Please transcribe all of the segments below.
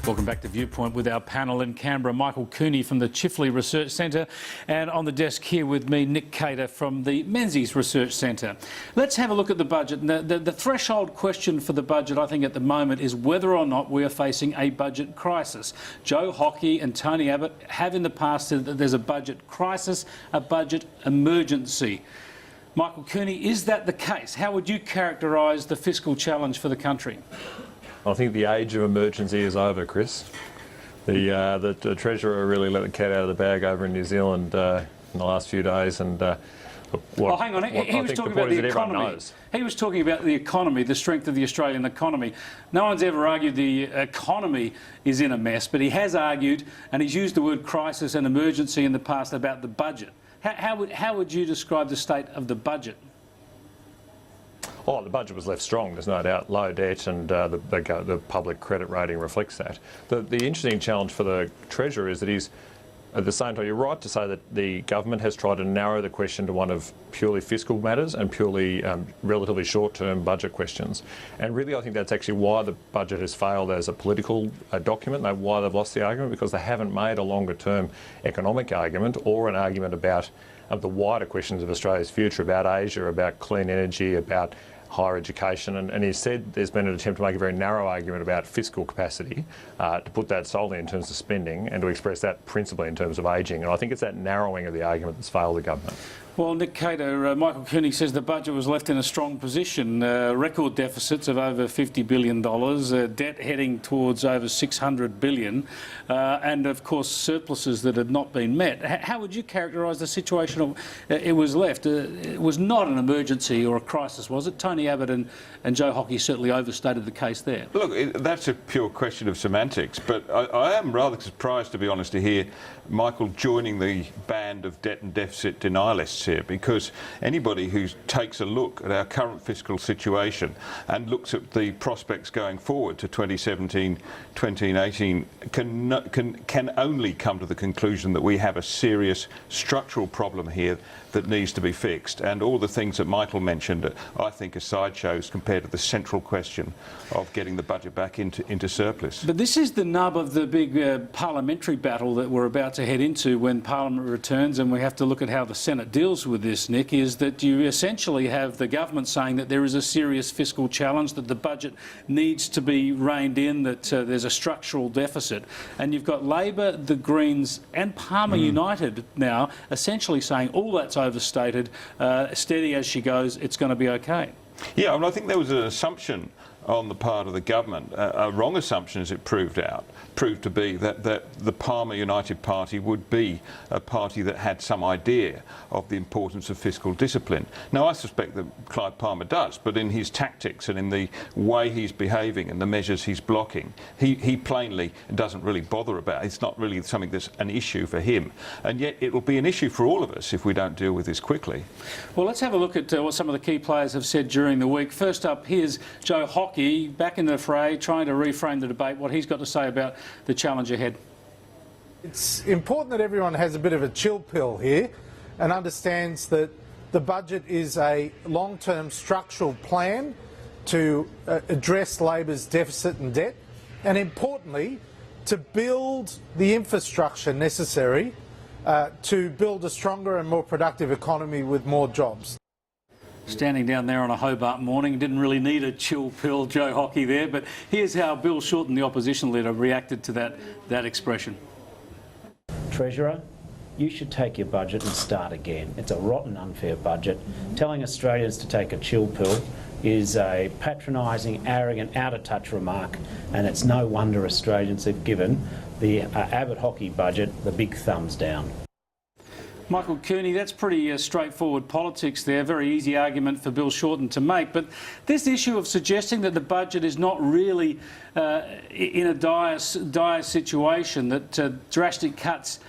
Welcome back to Viewpoint with our panel in Canberra, Michael Cooney from the Chifley Research Centre, and on the desk here with me, Nick Cater from the Menzies Research Centre. Let's have a look at the budget. The threshold question for the budget, I think, at the moment is whether or not we are facing a budget crisis. Joe Hockey and Tony Abbott have in the past said that there's a budget crisis, a budget emergency. Michael Cooney, is that the case? How would you characterise the fiscal challenge for the country? I think the age of emergency is over, Chris. The Treasurer really let the cat out of the bag over in New Zealand in the last few days, and hang on. He was talking about the economy. He was talking about the economy, the strength of the Australian economy. No one's ever argued the economy is in a mess, but he has argued, and he's used the word crisis and emergency in the past about the budget. How would you describe the state of the budget? Oh, the budget was left strong, there's no doubt. Low debt, and the public credit rating reflects that. The interesting challenge for the Treasurer is that he's, at the same time, you're right to say that the government has tried to narrow the question to one of purely fiscal matters and purely relatively short-term budget questions. And really, I think that's actually why the budget has failed as a political document, why they've lost the argument, because they haven't made a longer-term economic argument or an argument about the wider questions of Australia's future, about Asia, about clean energy, about higher education, and he said there's been an attempt to make a very narrow argument about fiscal capacity, to put that solely in terms of spending and to express that principally in terms of ageing. And I think it's that narrowing of the argument that's failed the government. Well, Nick Cater, Michael Cooney says the budget was left in a strong position. Record deficits of over $50 billion, debt heading towards over $600 billion, and of course surpluses that had not been met. How would you characterise the situation it was left? It was not an emergency or a crisis, was it? Tony Abbott and Joe Hockey certainly overstated the case there. Look, that's a pure question of semantics, but I am rather surprised, to be honest, to hear Michael joining the band of debt and deficit denialists here, because anybody who takes a look at our current fiscal situation and looks at the prospects going forward to 2017, 2018 can only come to the conclusion that we have a serious structural problem here that needs to be fixed. And all the things that Michael mentioned, I think, are sideshows compared to the central question of getting the budget back into surplus. But this is the nub of the big parliamentary battle that we're about to head into when Parliament returns, and we have to look at how the Senate deals with this, Nick, is that you essentially have the government saying that there is a serious fiscal challenge, that the budget needs to be reined in, that there's a structural deficit. And you've got Labor, the Greens and Palmer United now essentially saying all that's overstated, steady as she goes, it's going to be okay. Yeah, I think there was an assumption on the part of the government, a wrong assumption as it proved to be, that the Palmer United Party would be a party that had some idea of the importance of fiscal discipline. Now, I suspect that Clive Palmer does, but in his tactics and in the way he's behaving and the measures he's blocking, he plainly doesn't really bother about it. It's not really something that's an issue for him. And yet it will be an issue for all of us if we don't deal with this quickly. Well, let's have a look at what some of the key players have said during the week. First up, here's Joe Hockey back in the fray, trying to reframe the debate, what he's got to say about the challenge ahead. It's important that everyone has a bit of a chill pill here and understands that the budget is a long-term structural plan to address Labor's deficit and debt, and importantly, to build the infrastructure necessary to build a stronger and more productive economy with more jobs. Standing down there on a Hobart morning, didn't really need a chill pill, Joe Hockey there, but here's how Bill Shorten, the opposition leader, reacted to that expression. Treasurer, you should take your budget and start again. It's a rotten, unfair budget. Telling Australians to take a chill pill is a patronising, arrogant, out-of-touch remark, and it's no wonder Australians have given the Abbott Hockey budget the big thumbs down. Michael Cooney, that's pretty straightforward politics there, very easy argument for Bill Shorten to make, but this issue of suggesting that the budget is not really in a dire situation, that drastic cuts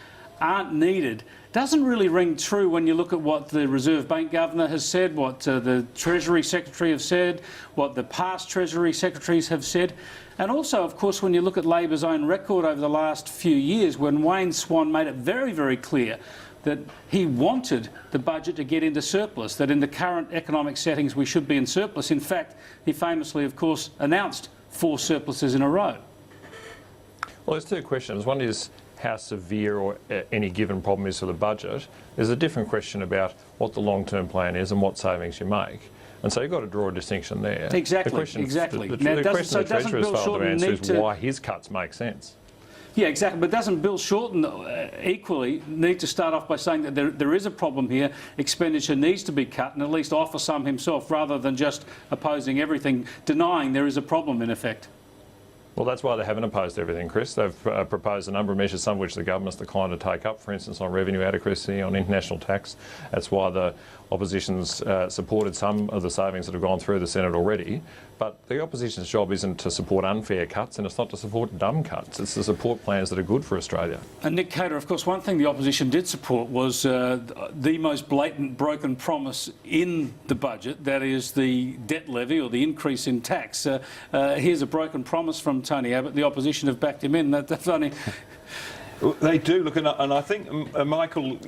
aren't needed, doesn't really ring true when you look at what the Reserve Bank Governor has said, what the Treasury Secretary have said, what the past Treasury Secretaries have said. And also, of course, when you look at Labor's own record over the last few years, when Wayne Swan made it very, very clear that he wanted the budget to get into surplus, that in the current economic settings we should be in surplus. In fact, he famously, of course, announced 4 surpluses in a row. Well, there's two questions. One is how severe or any given problem is for the budget. There's a different question about what the long-term plan is and what savings you make. And so you've got to draw a distinction there. Exactly, The question, exactly. The, Now, the question the doesn't Treasurer has Bill failed to Shorten answer need is to... why his cuts make sense. Yeah, exactly. But doesn't Bill Shorten equally need to start off by saying that there is a problem here, expenditure needs to be cut, and at least offer some himself, rather than just opposing everything, denying there is a problem in effect? Well, that's why they haven't opposed everything, Chris. They've proposed a number of measures, some of which the government's declined to take up, for instance, on revenue adequacy, on international tax. That's why the opposition's supported some of the savings that have gone through the Senate already. But the opposition's job isn't to support unfair cuts, and it's not to support dumb cuts. It's to support plans that are good for Australia. And Nick Cater, of course, one thing the opposition did support was the most blatant broken promise in the budget, that is the debt levy or the increase in tax. Here's a broken promise from Tony Abbott. The opposition have backed him in. That's only... They do, look, and I think, Michael,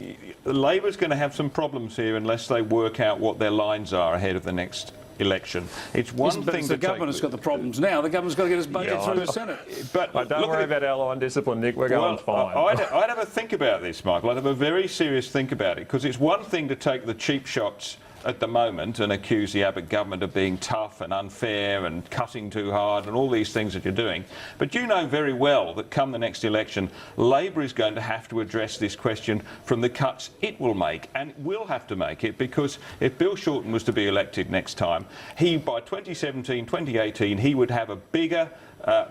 Labor's going to have some problems here unless they work out what their lines are ahead of the next election. It's one thing the government has got the problems now. The government's got to get its budget through the Senate. But don't worry about our line discipline, Nick. We're going fine. I'd have a think about this, Michael. I'd have a very serious think about it, because it's one thing to take the cheap shots at the moment and accuse the Abbott government of being tough and unfair and cutting too hard and all these things that you're doing. But you know very well that come the next election, Labor is going to have to address this question from the cuts it will make, and it will have to make it, because if Bill Shorten was to be elected next time, by 2017, 2018, he would have a bigger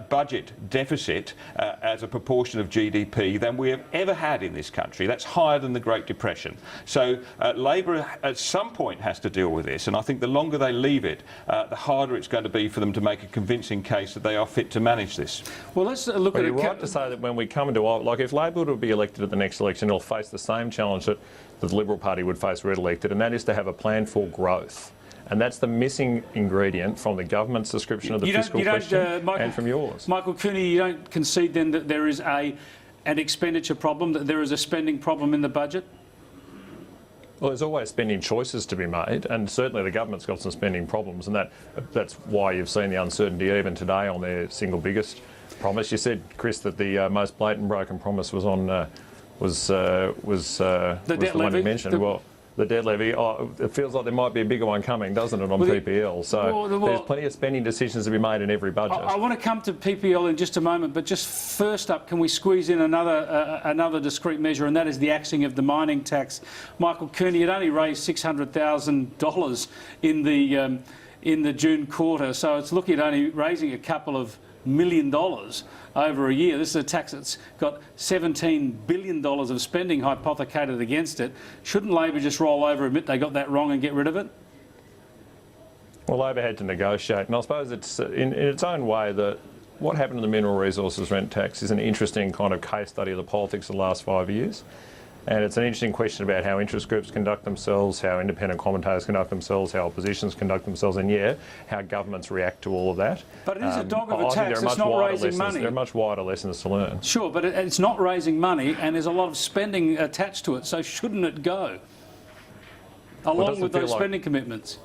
budget deficit as a proportion of GDP than we have ever had in this country. That's higher than the Great Depression. So Labor at some point has to deal with this, and I think the longer they leave it, the harder it's going to be for them to make a convincing case that they are fit to manage this. Well, let's look at it. You're right to say that when we come into, like, if Labor were to be elected at the next election, it'll face the same challenge that the Liberal Party would face were it elected, and that is to have a plan for growth. And that's the missing ingredient from the government's description of the fiscal question and from yours. Michael Cooney, you don't concede then that there is an expenditure problem, that there is a spending problem in the budget? Well, there's always spending choices to be made, and certainly the government's got some spending problems, and that's why you've seen the uncertainty even today on their single biggest promise. You said, Chris, that the most blatant broken promise was on was the one you mentioned. The debt levy, it feels like there might be a bigger one coming, doesn't it, on PPL? So there's plenty of spending decisions to be made in every budget. I want to come to PPL in just a moment, but just first up, can we squeeze in another discrete measure, and that is the axing of the mining tax? Michael Cooney, it only raised $600,000 in the June quarter, so it's looking at only raising a couple of $1 million over a year. This is a tax that's got $17 billion of spending hypothecated against it. Shouldn't Labor just roll over, admit they got that wrong and get rid of it? Well, Labor had to negotiate, and I suppose it's in its own way that what happened to the mineral resources rent tax is an interesting kind of case study of the politics of the last 5 years. And it's an interesting question about how interest groups conduct themselves, how independent commentators conduct themselves, how oppositions conduct themselves, and how governments react to all of that. But it is a dog of a tax, it's not raising money. There are much wider lessons to learn. Sure, but it's not raising money, and there's a lot of spending attached to it, so shouldn't it go? Along with those spending commitments.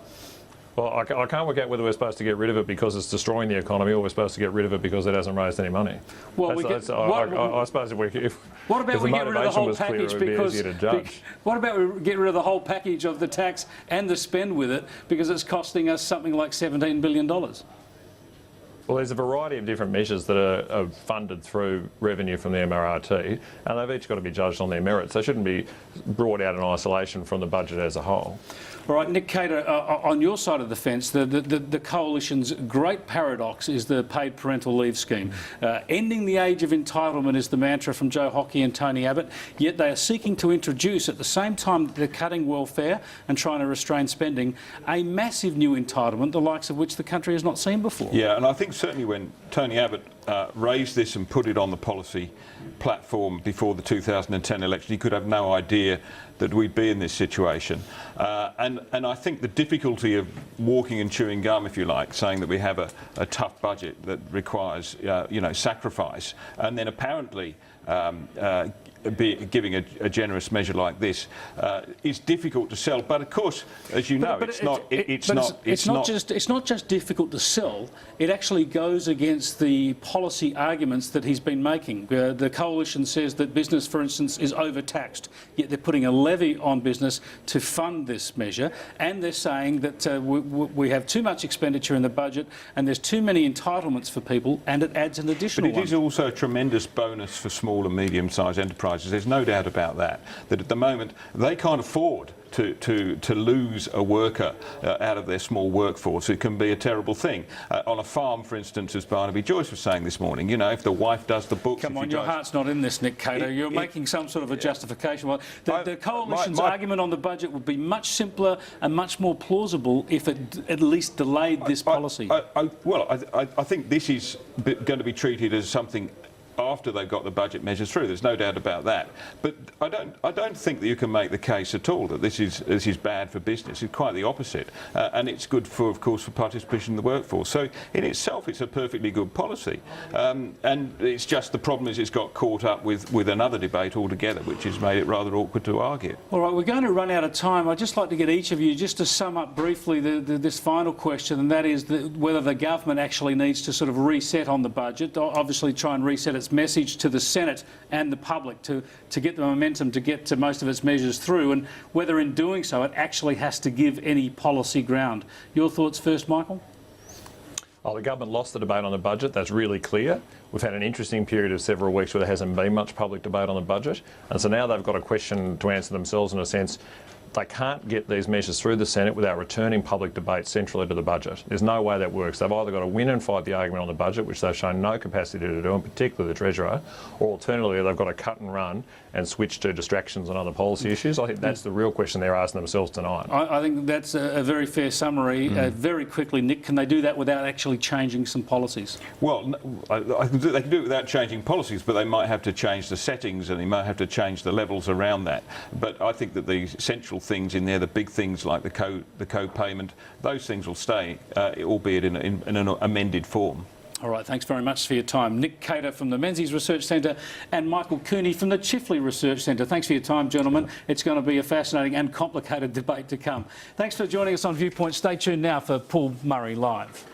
Well, I can't work out whether we're supposed to get rid of it because it's destroying the economy, or we're supposed to get rid of it because it hasn't raised any money. Well, I suppose what about we get rid of the whole package what about we get rid of the whole package of the tax and the spend with it, because it's costing us something like $17 billion? Well, there's a variety of different measures that are funded through revenue from the MRRT, and they've each got to be judged on their merits. They shouldn't be brought out in isolation from the budget as a whole. All right, Nick Cater, on your side of the fence, the Coalition's great paradox is the paid parental leave scheme. Ending the age of entitlement is the mantra from Joe Hockey and Tony Abbott, yet they are seeking to introduce, at the same time they're cutting welfare and trying to restrain spending, a massive new entitlement, the likes of which the country has not seen before. Yeah, and I think certainly when Tony Abbott raised this and put it on the policy platform before the 2010 election, he could have no idea that we'd be in this situation. And I think the difficulty of walking and chewing gum, if you like, saying that we have a tough budget that requires, sacrifice, and then apparently giving a generous measure like this is difficult to sell. But of course, as you know, it's not just difficult to sell. It actually goes against the policy arguments that he's been making. The coalition says that business, for instance, is overtaxed, yet they're putting a levy on business to fund this measure, and they're saying that we have too much expenditure in the budget and there's too many entitlements for people, and it adds an additional But it is also a tremendous bonus for small and medium-sized enterprises. There's no doubt about that. That at the moment they can't afford to lose a worker out of their small workforce. It can be a terrible thing. On a farm, for instance, as Barnaby Joyce was saying this morning, you know, if the wife does the books... Come on, your heart's not in this, Nick Cato. You're making some sort of a justification. Well, the coalition's argument on the budget would be much simpler and much more plausible if it at least delayed this policy. I think this is going to be treated as something after they've got the budget measures through. There's no doubt about that. But I don't think that you can make the case at all that this is bad for business. It's quite the opposite, and it's good for, of course, for participation in the workforce. So in itself, it's a perfectly good policy. And it's just the problem is it's got caught up with another debate altogether, which has made it rather awkward to argue. All right, we're going to run out of time. I'd just like to get each of you just to sum up briefly this final question, and that is whether the government actually needs to sort of reset on the budget, obviously try and reset its message to the Senate and the public to get the momentum to get to most of its measures through, and whether in doing so it actually has to give any policy ground. Your thoughts first, Michael? Oh, the government lost the debate on the budget. That's really clear. We've had an interesting period of several weeks where there hasn't been much public debate on the budget, and so now they've got a question to answer themselves in a sense. They can't get these measures through the Senate without returning public debate centrally to the budget. There's no way that works. They've either got to win and fight the argument on the budget, which they've shown no capacity to do, and particularly the Treasurer, or alternatively they've got to cut and run and switch to distractions on other policy issues. I think that's the real question they're asking themselves tonight. I think that's a very fair summary. Very quickly, Nick, can they do that without actually changing some policies? Well, they can do it without changing policies, but they might have to change the settings and they might have to change the levels around that. But I think that the essential things in there, the big things like the co-payment, those things will stay, albeit in an amended form. All right, thanks very much for your time. Nick Cato from the Menzies Research Centre and Michael Cooney from the Chifley Research Centre. Thanks for your time, gentlemen. It's going to be a fascinating and complicated debate to come. Thanks for joining us on Viewpoint. Stay tuned now for Paul Murray Live.